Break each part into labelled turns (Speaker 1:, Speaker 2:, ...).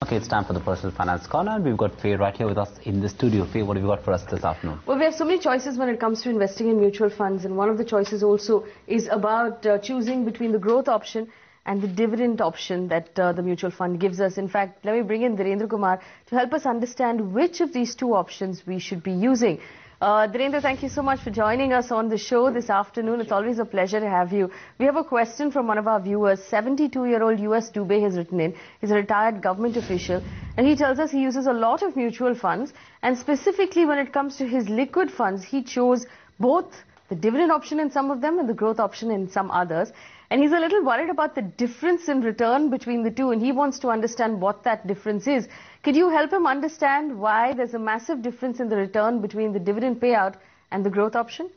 Speaker 1: Okay, it's time for the Personal Finance Corner, and we've got Faye right here with us in the studio. Faye, what have you got for us this afternoon?
Speaker 2: Well, we have so many choices when it comes to investing in mutual funds, and one of the choices also is about choosing between the growth option and the dividend option that the mutual fund gives us. In fact, let me bring in Dhirendra Kumar to help us understand which of these two options we should be using. Dhirendra, thank you so much for joining us on the show this afternoon. It's always a pleasure to have you. We have a question from one of our viewers. 72-year-old US Dubey has written in. He's a retired government official, and he tells us he uses a lot of mutual funds, and specifically when it comes to his liquid funds, he chose both the dividend option in some of them and the growth option in some others. And he's a little worried about the difference in return between the two, and he wants to understand what that difference is. Could you help him understand why there's a massive difference in the return between the dividend payout and the growth option?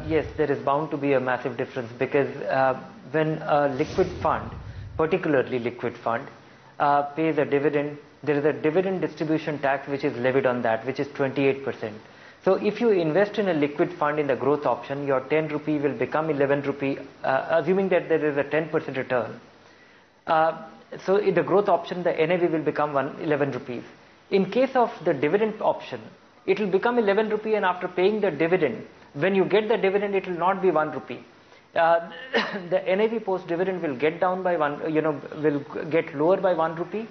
Speaker 3: Yes, there is bound to be a massive difference because when a liquid fund, particularly liquid fund, pays a dividend, there is a dividend distribution tax which is levied on that, which is 28%. So if you invest in a liquid fund in the growth option, your 10 rupee will become 11 rupee, assuming that there is a 10% return. So in the growth option, the NAV will become 11 rupees. In case of the dividend option, it will become 11 rupee, and after paying the dividend, when you get the dividend, it will not be 1 rupee. The NAV post dividend will get down by will get lower by 1 rupee.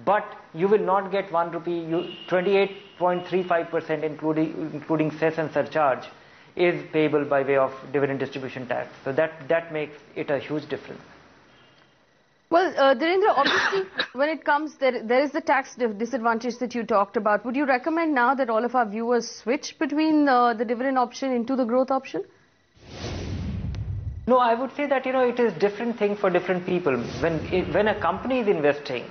Speaker 3: But you will not get 1 rupee, 28.35% including cess and surcharge is payable by way of dividend distribution tax. So that makes it a huge difference.
Speaker 2: Well, Dhirendra, obviously when it comes, there is the tax disadvantage that you talked about. Would you recommend now that all of our viewers switch between the dividend option into the growth option?
Speaker 3: No, I would say that it is different thing for different people. When a company is investing,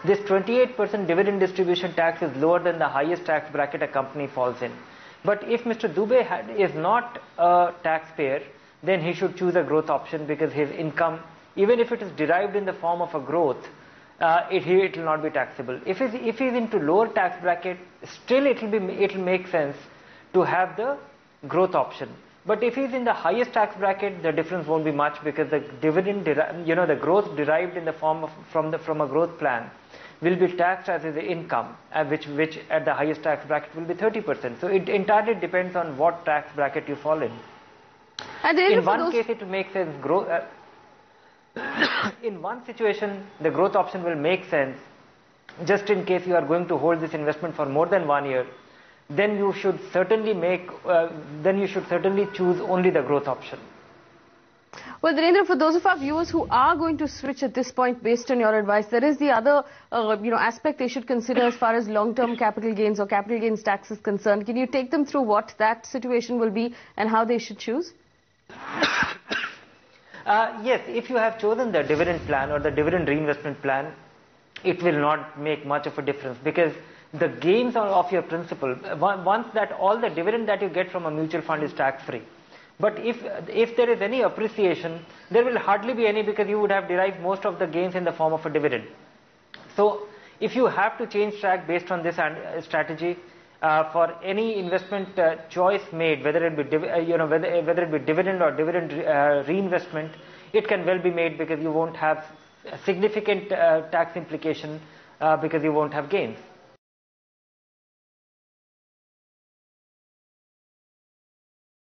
Speaker 3: this 28% dividend distribution tax is lower than the highest tax bracket a company falls in. But if Mr. Dubey is not a taxpayer, then he should choose a growth option because his income, even if it is derived in the form of a growth, it will not be taxable. If he's into lower tax bracket, still it will make sense to have the growth option. But if he's in the highest tax bracket, the difference won't be much because the dividend, the growth derived in the form of from a growth plan will be taxed as his income, which at the highest tax bracket will be 30%. So it entirely depends on what tax bracket you fall in. In one case, it will make sense. In one situation, the growth option will make sense. Just in case you are going to hold this investment for more than 1 year, then you should certainly choose only the growth option.
Speaker 2: Well, Dhirendra, for those of our viewers who are going to switch at this point based on your advice, there is the other aspect they should consider as far as long-term capital gains or capital gains tax is concerned. Can you take them through what that situation will be and how they should choose?
Speaker 3: Yes, if you have chosen the dividend plan or the dividend reinvestment plan, it will not make much of a difference because the gains of your principal, once that all the dividend that you get from a mutual fund is tax-free. But if there is any appreciation, there will hardly be any because you would have derived most of the gains in the form of a dividend. So if you have to change track based on this strategy, for any investment choice made, whether it be whether it be dividend or dividend reinvestment, it can well be made because you won't have a significant tax implication because you won't have gains.